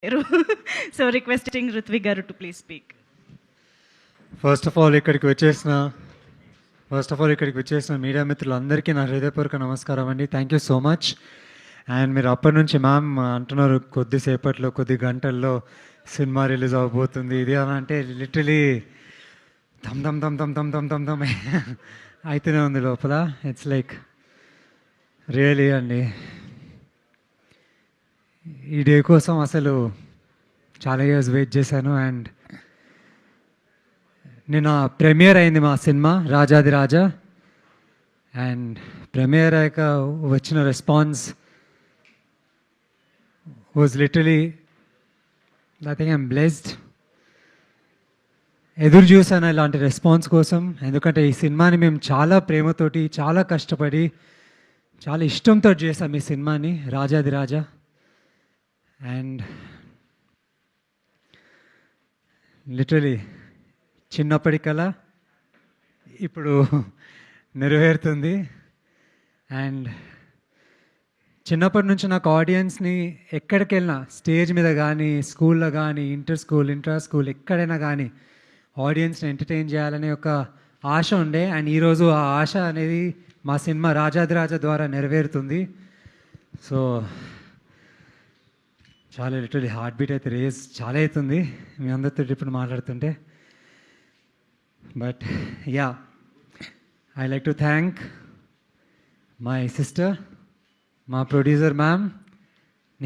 So requesting Ritwik garu to please speak. First of all ఇక్కడికి వచ్చేసిన media మిత్రులందరికీ నా హృదయపూర్వక నమస్కారం అండి. Thank you so much. And మీరు అప్పటి నుంచి మ్యామ్ అంటున్నారు కొద్దిసేపట్లో కొద్ది గంటల్లో సినిమా రిలీజ్ అవబోతుంది ఇది అని అంటే లిటరలీ దమ్ దమ్ దమ్ దమ్ దమ్ దమ్ దమ్ దమ్ అయితేనే ఉంది లోపల. ఇట్స్ లైక్ రియలీ అండి ఈ డే కోసం అసలు చాలా ఇయర్స్ వెయిట్ చేశాను. అండ్ నిన్న ప్రీమియర్ అయింది మా సినిమా రాజాది రాజా. అండ్ ప్రీమియర్ అయ్యాక వచ్చిన response was literally I think I'm blessed. ఎదురు చూసాను ఇలాంటి రెస్పాన్స్ కోసం, ఎందుకంటే ఈ సినిమాని మేము చాలా ప్రేమతోటి చాలా కష్టపడి చాలా ఇష్టంతో చేసాం ఈ సినిమాని రాజాది రాజా. అండ్ లిటరలీ చిన్నప్పటి కల ఇప్పుడు నెరవేరుతుంది. అండ్ చిన్నప్పటి నుంచి నాకు ఆడియన్స్ని ఎక్కడికి వెళ్ళినా స్టేజ్ మీద కానీ స్కూల్లో కానీ ఇంట్రా స్కూల్ ఎక్కడైనా కానీ ఆడియన్స్ని ఎంటర్టైన్ చేయాలనే ఒక ఆశ ఉండే. అండ్ ఈరోజు ఆ ఆశ అనేది మా సినిమా రాజాది రాజా ద్వారా నెరవేరుతుంది. సో చాలా లిటరలీ హార్ట్ బీట్ అయితే రేస్ చాలా అవుతుంది మీ అందరితో ఇప్పుడు మాట్లాడుతుంటే. But yeah, I like to thank my sister, మా ప్రొడ్యూసర్ మ్యామ్,